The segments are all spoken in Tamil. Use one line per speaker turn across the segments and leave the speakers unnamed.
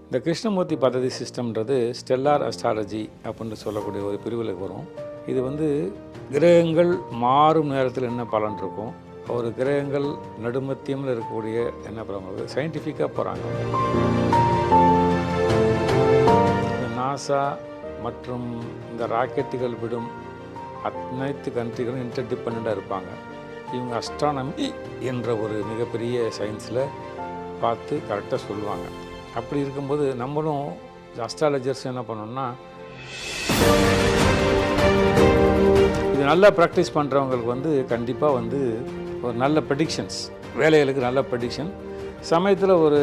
இந்த கிருஷ்ணமூர்த்தி பദ്ധதி சிஸ்டம்ன்றது ஸ்டெல்லார் அஸ்ட்ராலஜி அப்படின்னு சொல்லக்கூடிய ஒரு பிரிவில் வரும். இது கிரகங்கள் மாறும் நேரத்தில் என்ன பலன் இருக்கும், ஒரு கிரகங்கள் நடுமத்தியமில் இருக்கக்கூடிய என்ன பலன் சயின்டிஃபிக்காக போகிறாங்க. நாசா மற்றும் இந்த ராக்கெட்டுகள் விடும் அனைத்து கண்ட்ரிகளும் இன்டர்டிபெண்ட்டாக இருப்பாங்க. இவங்க அஸ்ட்ரானமி என்ற ஒரு மிகப்பெரிய சயின்ஸில் பார்த்து கரெக்டாக சொல்லுவாங்க. அப்படி இருக்கும்போது நம்மளும் அஸ்ட்ராலஜர்ஸ் என்ன பண்ணோம்னா, இது நல்லா ப்ராக்டிஸ் பண்ணுறவங்களுக்கு கண்டிப்பாக ஒரு நல்ல ப்ரெடிக்ஷன்ஸ், வேலைகளுக்கு நல்ல ப்ரெடிக்ஷன் சமயத்தில் ஒரு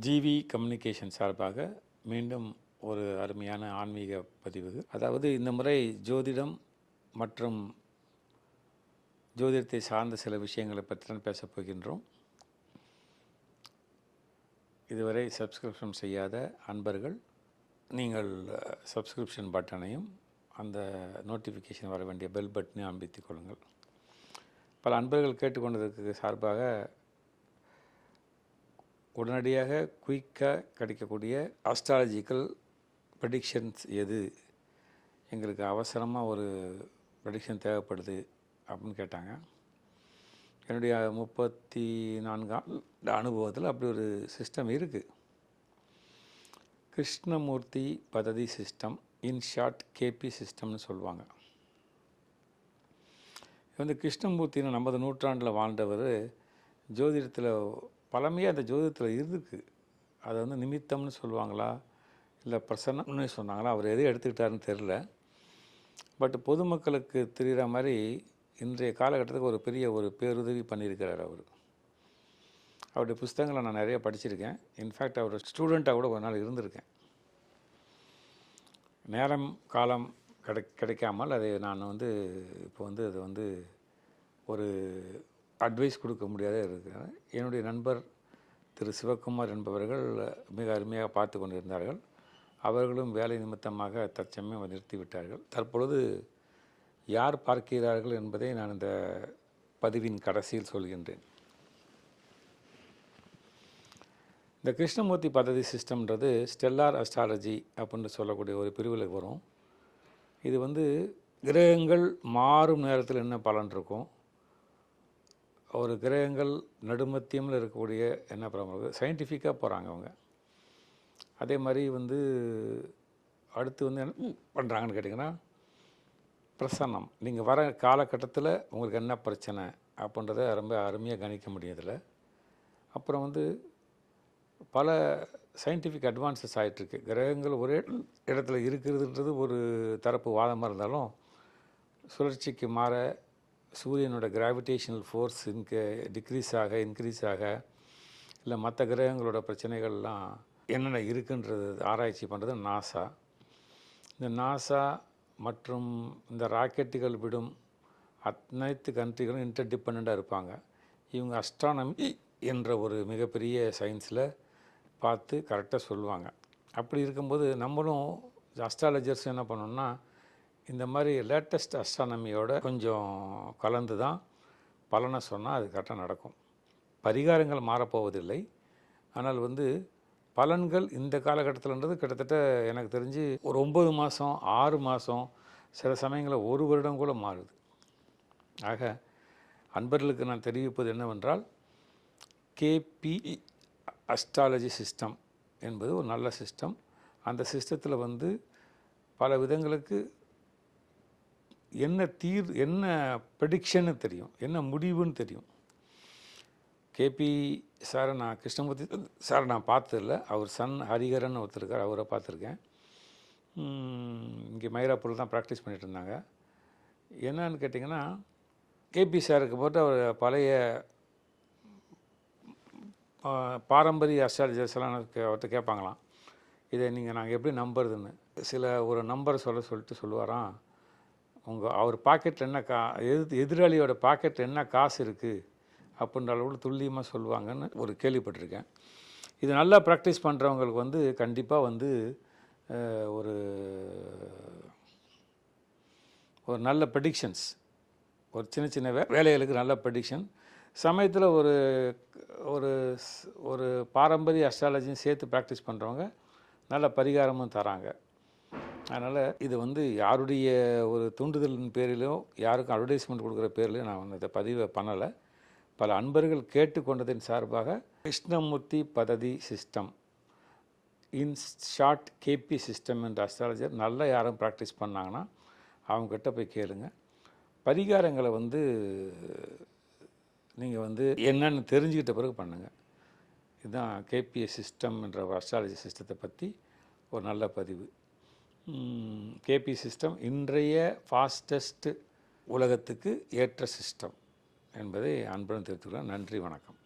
ஜிவி கம்யூனிகேஷன் சார்பாக மீண்டும் ஒரு அருமையான ஆன்மீக பதிவு. அதாவது இந்த முறை ஜோதிடம் மற்றும் ஜோதிடத்தை சார்ந்த சில விஷயங்களை பற்றி தான் பேசப் போகின்றோம். இதுவரை சப்ஸ்கிரிப்ஷன் செய்யாத அன்பர்கள் நீங்கள் சப்ஸ்கிரிப்ஷன் பட்டனையும் அந்த நோட்டிஃபிகேஷன் வர வேண்டிய பெல் பட்டனையும் அமைத்துக் கொள்ளுங்கள். பல அன்பர்கள் கேட்டுக்கொண்டதற்கு சார்பாக உடனடியாக குயிக்காக கிடைக்கக்கூடிய அஸ்ட்ராலஜிக்கல் ப்ரெடிக்ஷன்ஸ் எது, எங்களுக்கு அவசரமாக ஒரு ப்ரெடிக்ஷன் தேவைப்படுது அப்படின்னு கேட்டாங்க. என்னுடைய 34 ஆண்டு அனுபவத்தில் அப்படி ஒரு சிஸ்டம் இருக்குது. Krishnamurti Paddhati system, in short KP சிஸ்டம்னு சொல்லுவாங்க. கிருஷ்ணமூர்த்தின்னு 50 நூற்றாண்டில் வாழ்ந்தவர் ஜோதிடத்தில் பழமையாக அந்த ஜோதிடத்தில் இருக்குது. அதை நிமித்தம்னு சொல்லுவாங்களா இல்லை பிரசன்னம்னு சொன்னாங்களா, அவர் எதை எடுத்துக்கிட்டாருன்னு தெரில. பட் பொதுமக்களுக்கு தெரிகிற மாதிரி இன்றைய காலகட்டத்துக்கு ஒரு பெரிய ஒரு பேருதவி பண்ணியிருக்கிறார் அவர். அவருடைய புஸ்தகங்களை நான் நிறைய படிச்சிருக்கேன். இன்ஃபேக்ட் அவர் ஸ்டூடெண்ட்டாக கூட ஒரு நாள் இருந்திருக்கேன். நேரம் காலம் கிடைக்காமல் அதை நான் இப்போ அது ஒரு அட்வைஸ் கொடுக்க முடியாத இருக்கிறேன். என்னுடைய நண்பர் திரு சிவகுமார் என்பவர்கள் மிக அருமையாக பார்த்து கொண்டிருந்தார்கள். அவர்களும் வேலை நிமித்தமாக தற்சமயம் நிறுத்திவிட்டார்கள். தற்பொழுது யார் பார்க்கிறார்கள் என்பதை நான் இந்த பதிவின் கடைசியில் சொல்கின்றேன். இந்த கிருஷ்ணமூர்த்தி பദ്ധதி சிஸ்டம்ன்றது ஸ்டெல்லார் அஸ்ட்ராலஜி அப்படின்னு சொல்லக்கூடிய ஒரு பிரிவில் வரும். இது கிரகங்கள் மாறும் நேரத்தில் என்ன பலன் இருக்கும், ஒரு கிரகங்கள் நடுமத்தியமில் இருக்கக்கூடிய என்ன பலன் சயின்டிஃபிக்காக போகிறாங்க அவங்க. அதே மாதிரி அடுத்து என்ன பண்ணுறாங்கன்னு கேட்டிங்கன்னா, பிரசன்னம், நீங்கள் வர காலகட்டத்தில் உங்களுக்கு என்ன பிரச்சனை அப்படின்றத ரொம்ப அருமையாக கணிக்க முடியுதில்ல. அப்புறம் பல சயின்டிஃபிக் அட்வான்சஸ் ஆகிட்டுருக்கு. கிரகங்கள் ஒரே இடத்துல இருக்கிறதுன்றது ஒரு தரப்பு வாதமாக இருந்தாலும், சுழற்சிக்கு மாற சூரியனோட கிராவிடேஷனல் ஃபோர்ஸ் டிக்ரீஸ் ஆக இன்க்ரீஸ் ஆக, இல்லை மற்ற கிரகங்களோட பிரச்சனைகள்லாம் என்னென்ன இருக்குன்றது ஆராய்ச்சி பண்ணுறது நாசா. இந்த நாசா மற்றும் இந்த ராக்கெட்டுகள் விடும் அனைத்து கண்ட்ரிகளும் இன்டர்டிபெண்ட்டாக இருப்பாங்க. இவங்க அஸ்ட்ரானமி என்ற ஒரு மிகப்பெரிய சயின்ஸில் பார்த்து கரெக்டாக சொல்லுவாங்க. அப்படி இருக்கும்போது நம்மளும் அஸ்ட்ராலஜர்ஸ் என்ன பண்ணோம்னா, இந்த மாதிரி லேட்டஸ்ட் அஸ்ட்ரானமியோட கொஞ்சம் கலந்து தான் பலனை சொன்னால் அது கரெக்டாக நடக்கும். பரிகாரங்கள் மாறப்போவதில்லை. ஆனால் பலன்கள் இந்த காலகட்டத்தில்ன்றது கிட்டத்தட்ட எனக்கு தெரிஞ்சு ஒரு 9 மாதம் 6 மாதம், சில சமயங்களில் 1 வருடம் கூட மாறுது. ஆக அன்பர்களுக்கு நான் தெரிவிப்பது என்னவென்றால், கேபி அஸ்ட்ராலஜி சிஸ்டம் என்பது ஒரு நல்ல சிஸ்டம். அந்த சிஸ்டத்தில் பல விதங்களுக்கு என்ன ப்ரெடிக்ஷன்னு தெரியும், என்ன முடிவுன்னு தெரியும். கேபி சாரை நான் கிருஷ்ணமூர்த்தி சாரை நான் பார்த்ததில்ல. அவர் சன் ஹரிகரன் ஒருத்தருக்கார், அவரை பார்த்துருக்கேன். இங்கே மயிலாப்பூரில் தான் ப்ராக்டிஸ் பண்ணிகிட்டு இருந்தாங்க. என்னன்னு கேட்டிங்கன்னா, கேபி சாருக்கு போட்டு அவர் பழைய பாரம்பரிய அஸ்ட்ராலஜர்ஸ் எல்லாம் அவர்கிட்ட கேட்பாங்களாம், இதை நாங்கள் எப்படி நம்புறதுன்னு. ஒரு நம்பரை சொல்லிட்டு சொல்லுவாராம், அவர் பாக்கெட்டில் என்ன எதிராளியோட பாக்கெட்டில் என்ன காசு இருக்குது அப்படின்ற அளவுக்கு துல்லியமாக சொல்லுவாங்கன்னு ஒரு கேள்விப்பட்டிருக்கேன். இது நல்லா ப்ராக்டிஸ் பண்ணுறவங்களுக்கு கண்டிப்பாக ஒரு நல்ல ப்ரெடிக்ஷன்ஸ், ஒரு சின்ன வேலைகளுக்கு நல்ல ப்ரெடிக்ஷன் சமயத்தில் ஒரு ஒரு ஒரு பாரம்பரிய அஸ்ட்ராலஜியும் சேர்த்து ப்ராக்டிஸ் பண்ணுறவங்க நல்ல பரிகாரமும் தராங்க. அதனால் இது வந்து யாருடைய ஒரு தூண்டுதலின் பேரிலோ யாருக்கும் அட்வர்டைஸ்மெண்ட் கொடுக்குற பேர்லையோ நான் வந்து இதை பதிவை பண்ணலை. பல அன்பர்கள் கேட்டுக்கொண்டதின் சார்பாக Krishnamurti Paddhati system, in short KP system என்ற அஸ்ட்ராலஜர் நல்லா யாரும் ப்ராக்டிஸ் பண்ணாங்கன்னா அவங்கக்கிட்ட போய் கேளுங்க. பரிகாரங்களை வந்து நீங்கள் வந்து என்னென்னு தெரிஞ்சுக்கிட்ட பிறகு பண்ணுங்கள். இதுதான் கேபிஎஸ் சிஸ்டம் என்ற ஒரு அஸ்ட்ராலஜி சிஸ்டத்தை பற்றி ஒரு நல்ல பதிவு. கேபி சிஸ்டம் இன்றைய ஃபாஸ்டஸ்ட் உலகத்துக்கு ஏற்ற சிஸ்டம் என்பதை அன்புடன் தெரிவித்துக்கிறேன். நன்றி, வணக்கம்.